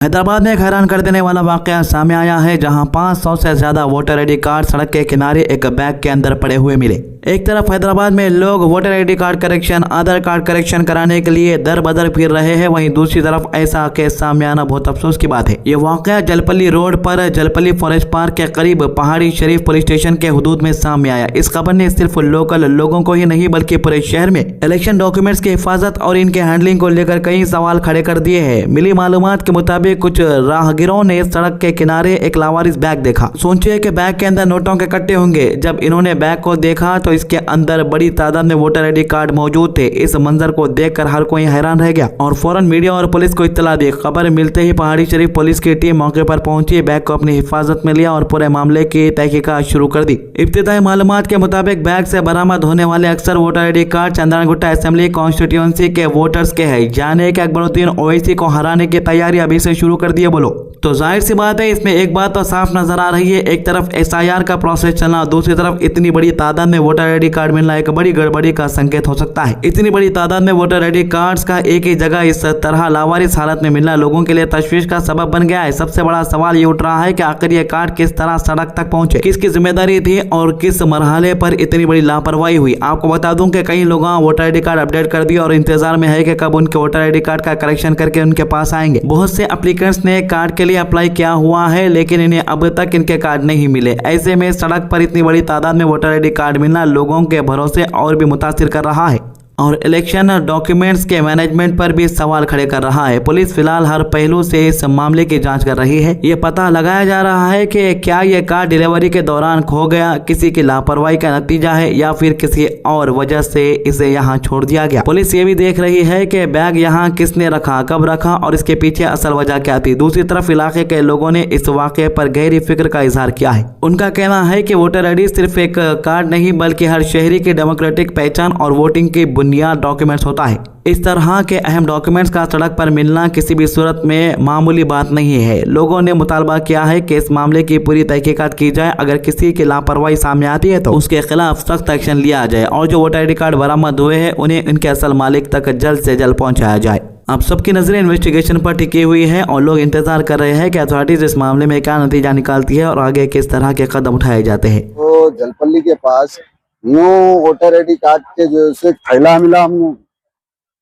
हैदराबाद में एक हैरान कर देने वाला वाकया सामने आया है, जहां 500 से ज्यादा वोटर आईडी कार्ड सड़क के किनारे एक बैग के अंदर पड़े हुए मिले। एक तरफ हैदराबाद में लोग वोटर आईडी कार्ड करेक्शन, आधार कार्ड करेक्शन कराने के लिए दर बदर फिर रहे हैं, वहीं दूसरी तरफ ऐसा केस सामने आना बहुत अफसोस की बात है। ये वाकया जलपल्ली रोड पर जलपल्ली फॉरेस्ट पार्क के करीब पहाड़ी शरीफ पुलिस स्टेशन के हुदूद में सामने आया। इस खबर ने सिर्फ लोकल लोगों को ही नहीं बल्कि पूरे शहर में इलेक्शन डॉक्यूमेंट्स की हिफाजत और इनके हैंडलिंग को लेकर कई सवाल खड़े कर दिए हैं। मिली मालूमात के मुताबिक कुछ राहगीरों ने सड़क के किनारे एक लावारिस बैग देखा। सोचिए कि बैग के अंदर नोटों के कट्टे होंगे। जब इन्होंने बैग को देखा तो इसके अंदर बड़ी तादाद में वोटर आईडी कार्ड मौजूद थे। इस मंजर को देखकर हर कोई हैरान रह गया और फौरन मीडिया और पुलिस को इत्तला दी। खबर मिलते ही पहाड़ी शरीफ पुलिस की टीम मौके पर पहुंची, बैग को अपनी हिफाजत में लिया और पूरे मामले की तहकीकात शुरू कर दी। इब्तिदाई मालूमात के मुताबिक बैग से बरामद होने वाले अक्सर voter ID card Chandragutta assembly constituency के वोटर्स के हैं। जाने के अकबरुद्दीन ओवैसी को हराने की तैयारी अभी से शुरू कर दिए बोलो। तो जाहिर सी बात है, इसमें एक बात तो साफ नजर आ रही है, एक तरफ एसआईआर का प्रोसेस चलना, दूसरी तरफ इतनी बड़ी तादाद में वोटर आईडी कार्ड मिलना एक बड़ी गड़बड़ी का संकेत हो सकता है। इतनी बड़ी तादाद में वोटर आईडी कार्ड्स का एक ही जगह इस तरह लावारिस हालत में मिलना लोगों के लिए तशवीश का सबब बन गया है। सबसे बड़ा सवाल ये उठ रहा है कि आखिर ये कार्ड किस तरह सड़क तक पहुंचे, किसकी जिम्मेदारी थी और किस मरहले पर इतनी बड़ी लापरवाही हुई। आपको बता दूं कि कई लोग वोटर आईडी कार्ड अपडेट कर दिए और इंतजार में है कि कब उनके वोटर आईडी कार्ड का करेक्शन करके उनके पास आएंगे। बहुत से एप्लीकेंट्स ने कार्ड के लिए अप्लाई किया हुआ है, लेकिन इन्हें अब तक इनके कार्ड नहीं मिले। ऐसे में सड़क पर इतनी बड़ी तादाद में वोटर आईडी कार्ड मिलना लोगों के भरोसे और भी मुतासिर कर रहा है और इलेक्शन डॉक्यूमेंट्स के मैनेजमेंट पर भी सवाल खड़े कर रहा है। पुलिस फिलहाल हर पहलू से इस मामले की जांच कर रही है। ये पता लगाया जा रहा है कि क्या ये कार्ड डिलीवरी के दौरान खो गया, किसी की लापरवाही का नतीजा है या फिर किसी और वजह से इसे यहाँ छोड़ दिया गया। पुलिस ये भी देख रही है कि बैग यहाँ किसने रखा, कब रखा और इसके पीछे असल वजह क्या थी। दूसरी तरफ इलाके के लोगों ने इस वाक़े पर गहरी फिक्र का इजहार किया है। उनका कहना है कि वोटर आईडी सिर्फ एक कार्ड नहीं बल्कि हर शहरी की डेमोक्रेटिक पहचान और वोटिंग की बुनियाद डॉक्यूमेंट्स होता है। इस तरह के अहम डॉक्यूमेंट्स का सड़क पर मिलना किसी भी सूरत में मामूली बात नहीं है। लोगों ने मुतालबा किया है कि इस मामले की पूरी तहकीकात की जाए। अगर किसी की लापरवाही सामने आती है तो उसके खिलाफ सख्त एक्शन लिया जाए और जो वोटर आईडी कार्ड बरामद हुए हैं उन्हें इनके असल मालिक तक जल्द से जल्द पहुंचाया जाए। अब सबकी नजरें इन्वेस्टिगेशन पर टिकी हुई है और लोग इंतजार कर रहे हैं कि अथॉरिटीज इस मामले में क्या नतीजा निकालती है और आगे किस तरह के कदम उठाए जाते हैं। तो जलपल्ली के पास न्यू वोटर आईडी कार्ड के जो सो एक थैला मिला हमने।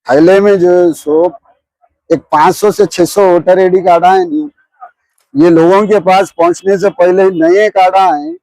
थैले में जो सो एक 500 से 600 वोटर आईडी कार्ड आए न्यू। ये लोगों के पास पहुंचने से पहले नए कार्ड आए।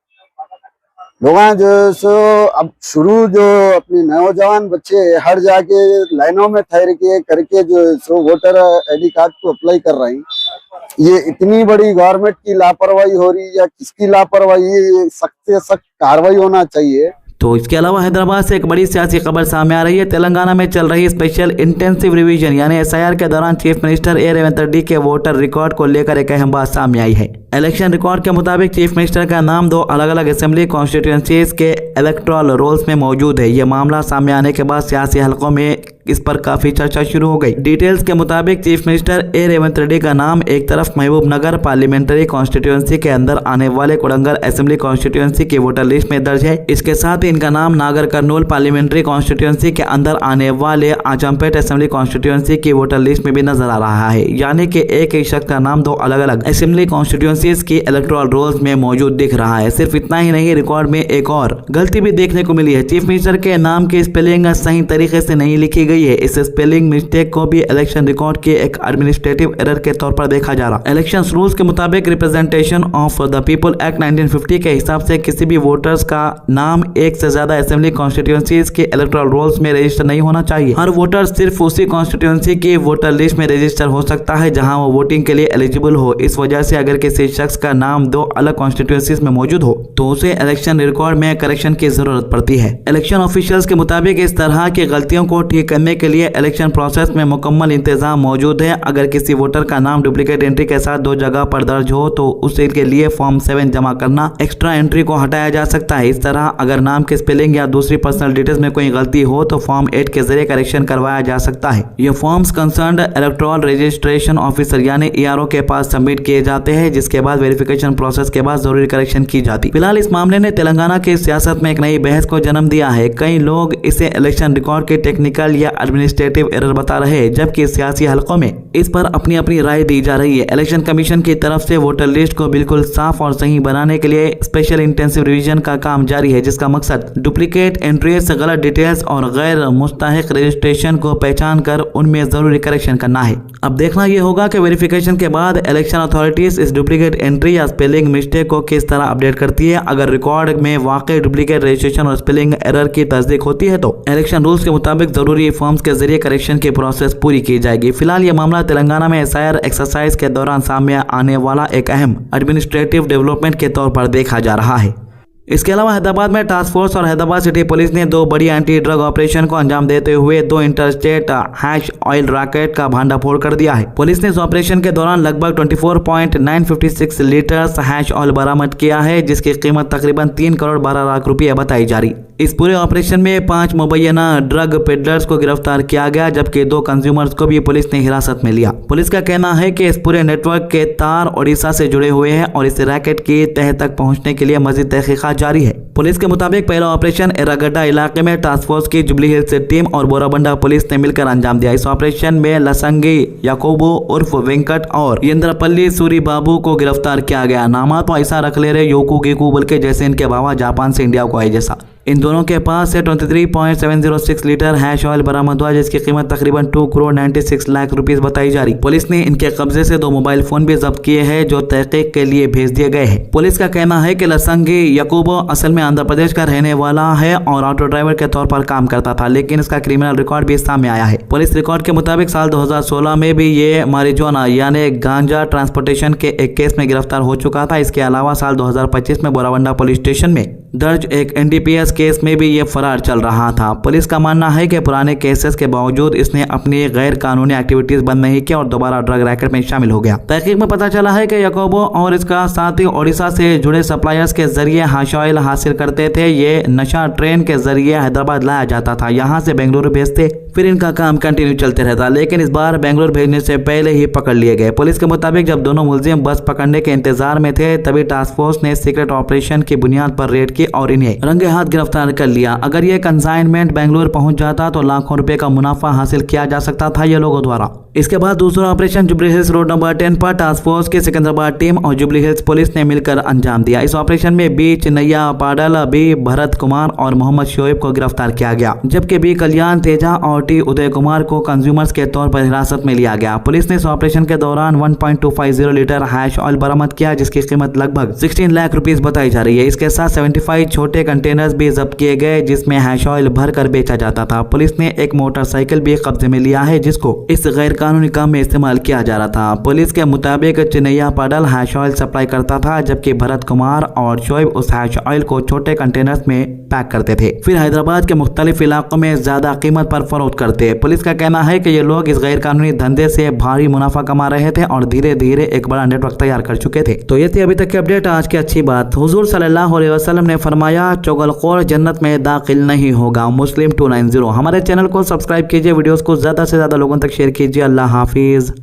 लोग जो सो अब शुरू जो अपने नौजवान बच्चे हर जाके लाइनों में ठहर के करके जो सो वोटर आईडी कार्ड को अप्लाई कर रहे हैं। ये इतनी बड़ी गवर्नमेंट की लापरवाही हो रही है या किसकी लापरवाही, सख्त से सख्त कार्रवाई होना चाहिए। तो इसके अलावा हैदराबाद से एक बड़ी सियासी खबर सामने आ रही है। तेलंगाना में चल रही स्पेशल इंटेंसिव रिवीजन यानी एसआईआर के दौरान चीफ मिनिस्टर ए रेवंत रेड्डी के वोटर रिकॉर्ड को लेकर एक अहम बात सामने आई है। इलेक्शन रिकॉर्ड के मुताबिक चीफ मिनिस्टर का नाम 2 अलग अलग असेंबली कॉन्स्टिट्यूएंसीज के इलेक्टोरल रोल्स में मौजूद है। यह मामला सामने आने के बाद सियासी हलकों में इस पर काफी चर्चा शुरू हो गई। डिटेल्स के मुताबिक चीफ मिनिस्टर ए रेवंत रेड्डी का नाम एक तरफ महबूब नगर पार्लियामेंट्री कॉन्स्टिट्यूएंसी के अंदर आने वाले कोडंगल असेंबली कॉन्स्टिट्यूएंसी की वोटर लिस्ट में दर्ज है। इसके साथ ही इनका नाम नागर कर्नूल पार्लियामेंट्री कॉन्स्टिट्यूएंसी के अंदर आने वाले आजमपेट असेंबली कॉन्स्टिट्यूएंसी की वोटर लिस्ट में भी नजर आ रहा है। यानी कि एक ही शख्स का नाम 2 अलग अलग असेंबली कॉन्स्टिट्यूएंसीज की इलेक्टोरल रोल्स में मौजूद दिख रहा है। सिर्फ इतना ही नहीं, रिकॉर्ड में एक और गलती भी देखने को मिली है। चीफ मिनिस्टर के नाम की स्पेलिंग सही तरीके से नहीं लिखी गई है। इस स्पेलिंग मिस्टेक को भी इलेक्शन रिकॉर्ड के एक एडमिनिस्ट्रेटिव एरर के तौर पर देखा जा रहा। इलेक्शन रूल्स के मुताबिक representation of the people act 1950 के हिसाब से किसी भी वोटर्स का नाम एक से ज्यादा असेंबली कॉन्स्टिट्यूएंसीज के इलेक्टोरल रोल्स में रजिस्टर नहीं होना चाहिए। हर वोटर सिर्फ उसी कॉन्स्टिट्यूएंसी की वोटर लिस्ट में रजिस्टर हो सकता है जहां वो वोटिंग के लिए एलिजिबल हो। इस वजह से अगर किसी शख्स का नाम 2 अलग कॉन्स्टिट्यूएंसीज में मौजूद हो तो उसे इलेक्शन रिकॉर्ड में करेक्शन की जरूरत पड़ती है। इलेक्शन ऑफिशियल्स के मुताबिक इस तरह की गलतियों को ठीक करने के लिए इलेक्शन प्रोसेस में मुकम्मल इंतजाम मौजूद है। अगर किसी वोटर का नाम डुप्लीकेट एंट्री के साथ 2 जगह पर दर्ज हो तो उसे के लिए फॉर्म 7 जमा करना, एक्स्ट्रा एंट्री को हटाया जा सकता है। इस तरह अगर नाम के स्पेलिंग या दूसरी पर्सनल डिटेल्स में कोई गलती हो तो फॉर्म 8 के जरिए करेक्शन करवाया जा सकता है। ये forms concerned electoral registration officer यानी ERO के पास सबमिट किए जाते हैं, जिसके बाद वेरिफिकेशन प्रोसेस के बाद जरूरी करेक्शन की जाती। फिलहाल इस मामले ने तेलंगाना की सियासत में एक नई बहस को जन्म दिया है। कई लोग इसे इलेक्शन रिकॉर्ड के टेक्निकल या एडमिनिस्ट्रेटिव एरर बता रहे हैं, जबकि सियासी हलकों में इस पर अपनी अपनी राय दी जा रही है। इलेक्शन कमीशन की तरफ से वोटर लिस्ट को बिल्कुल साफ और सही बनाने के लिए स्पेशल इंटेंसिव रिवीजन का काम जारी है, जिसका मकसद डुप्लीकेट एंट्रीज, गलत डिटेल्स और गैर मुस्तहिक रजिस्ट्रेशन को पहचान कर उनमें जरूरी करेक्शन करना है। अब देखना यह होगा कि वेरिफिकेशन के बाद इलेक्शन अथॉरिटीज इस डुप्लीकेट एंट्री या स्पेलिंग मिस्टेक को किस तरह अपडेट करती है। अगर रिकॉर्ड में वाकई डुप्लीकेट रजिस्ट्रेशन और स्पेलिंग एरर की तस्दीक होती है तो इलेक्शन रूल्स के मुताबिक जरूरी फॉर्म्स के जरिए करेक्शन की प्रोसेस पूरी की जाएगी। फिलहाल यह मामला तेलंगाना में एसआईआर एक्सरसाइज के दौरान सामने आने वाला एक अहम एडमिनिस्ट्रेटिव डेवलपमेंट के तौर पर देखा जा रहा है। इसके अलावा हैदराबाद में टास्क फोर्स और हैदराबाद सिटी पुलिस ने 2 बड़ी एंटी ड्रग ऑपरेशन को अंजाम देते हुए 2 इंटरस्टेट हैश ऑयल रॉकेट का भांडाफोड़ कर दिया है। पुलिस ने इस ऑपरेशन के दौरान लगभग 24.956 लीटर हैश ऑयल बरामद किया है, जिसकी कीमत तकरीबन 3 करोड़ 12 लाख रुपये बताई जा रही। इस पूरे ऑपरेशन में 5 मुबैना ड्रग पेडलर्स को गिरफ्तार किया गया, जबकि 2 कंज्यूमर्स को भी पुलिस ने हिरासत में लिया। पुलिस का कहना है कि इस पूरे नेटवर्क के तार ओडिशा से जुड़े हुए हैं और इस रैकेट की तह तक पहुंचने के लिए मजीद तहकीकात जारी है। पुलिस के मुताबिक पहला ऑपरेशन एरागड्डा इलाके में टास्क फोर्स की जुबली हिल्स टीम और बोराबंडा पुलिस ने मिलकर अंजाम दिया। इस ऑपरेशन में लसंगी याकूबू उर्फ वेंकट और यंद्रपल्ली सूरी बाबू को गिरफ्तार किया गया। नामा तो ऐसा रख ले रहे योकू गेकू बोल के, जैसे इनके बाबा जापान से इंडिया को आए जैसा। इन दोनों के पास से 23.706 लीटर हैश ऑयल बरामद हुआ, जिसकी कीमत तकरीबन 2 करोड़ 96 लाख रुपीस बताई जा रही। पुलिस ने इनके कब्जे से 2 मोबाइल फोन भी जब्त किए हैं, जो तहकीक के लिए भेज दिए गए हैं। पुलिस का कहना है कि लसंगी यकूबो असल में आंध्र प्रदेश का रहने वाला है और ऑटो ड्राइवर के तौर पर काम करता था, लेकिन इसका क्रिमिनल रिकॉर्ड भी सामने आया है। पुलिस रिकॉर्ड के मुताबिक साल 2016 में भी ये मारिजुआना यानी गांजा ट्रांसपोर्टेशन के एक केस में गिरफ्तार हो चुका था। इसके अलावा साल 2025 में बोराबंडा पुलिस स्टेशन में दर्ज एक एनडीपीएस केस में भी ये फरार चल रहा था। पुलिस का मानना है कि पुराने केसेस के बावजूद इसने अपनी गैर कानूनी एक्टिविटीज बंद नहीं की और दोबारा ड्रग रैकेट में शामिल हो गया। तहकीक में पता चला है कि याकूबो और इसका साथी ओडिशा से जुड़े सप्लायर्स के जरिए हैश ऑयल हासिल करते थे। ये नशा ट्रेन के जरिए हैदराबाद लाया जाता था, यहाँ से बेंगलुरु भेजते, फिर इनका काम कंटिन्यू चलते रहता, लेकिन इस बार बेंगलुरु भेजने से पहले ही पकड़ लिए गए। पुलिस के मुताबिक जब दोनों मुलजिम बस पकड़ने के इंतजार में थे, तभी टास्क फोर्स ने सीक्रेट ऑपरेशन की बुनियाद पर रेड की और इन्हें रंगे हाथ गिरफ्तार कर लिया। अगर ये कंसाइनमेंट बेंगलुरु पहुंच जाता तो लाखों रुपए का मुनाफा हासिल किया जा सकता था ये लोगों द्वारा। इसके बाद दूसरा operation jubilee hills road number 10 पर टास्क फोर्स की सिकंदराबाद टीम और जुबली हिल्स पुलिस ने मिलकर अंजाम दिया। इस ऑपरेशन में बी चिन्नैया पाडल, बी भरत कुमार और मोहम्मद शोएब को गिरफ्तार किया गया, जबकि बी कल्याण तेजा और टी उदय कुमार को कंज्यूमर्स के तौर पर हिरासत में लिया गया। पुलिस ने इस ऑपरेशन के दौरान 1.250 लीटर हैश ऑयल बरामद किया, जिसकी कीमत लगभग 16 लाख रुपीस बताई जा रही है। इसके साथ 75 छोटे कंटेनर्स भी जब्त किए गए, जिसमें हैश ऑयल भर कर बेचा जाता था। पुलिस ने एक मोटरसाइकिल भी कब्जे में लिया है, जिसको इस गैर कानूनी काम में इस्तेमाल किया जा रहा था। पुलिस के मुताबिक चिन्नैया पाडल हैश ऑयल सप्लाई करता था, जबकि भरत कुमार और शोएब उस हैश ऑयल को छोटे कंटेनर्स में पैक करते थे, फिर हैदराबाद के मुख्तलिफ इलाकों में ज्यादा कीमत पर फरोख्त करते। पुलिस का कहना है कि ये लोग इस गैर कानूनी धंधे से भारी मुनाफा कमा रहे थे और धीरे धीरे एक बड़ा नेटवर्क तैयार कर चुके थे। तो ये थी अभी तक की अपडेट। आज की अच्छी बात, हुजूर सल्लल्लाहु अलैहि वसल्लम ने फरमाया, चुगलखोर जन्नत में दाखिल नहीं होगा। मुस्लिम 290। हमारे चैनल को सब्सक्राइब कीजिए, वीडियोस को ज्यादा से ज्यादा लोगों तक शेयर कीजिए। अल्लाह हाफिज।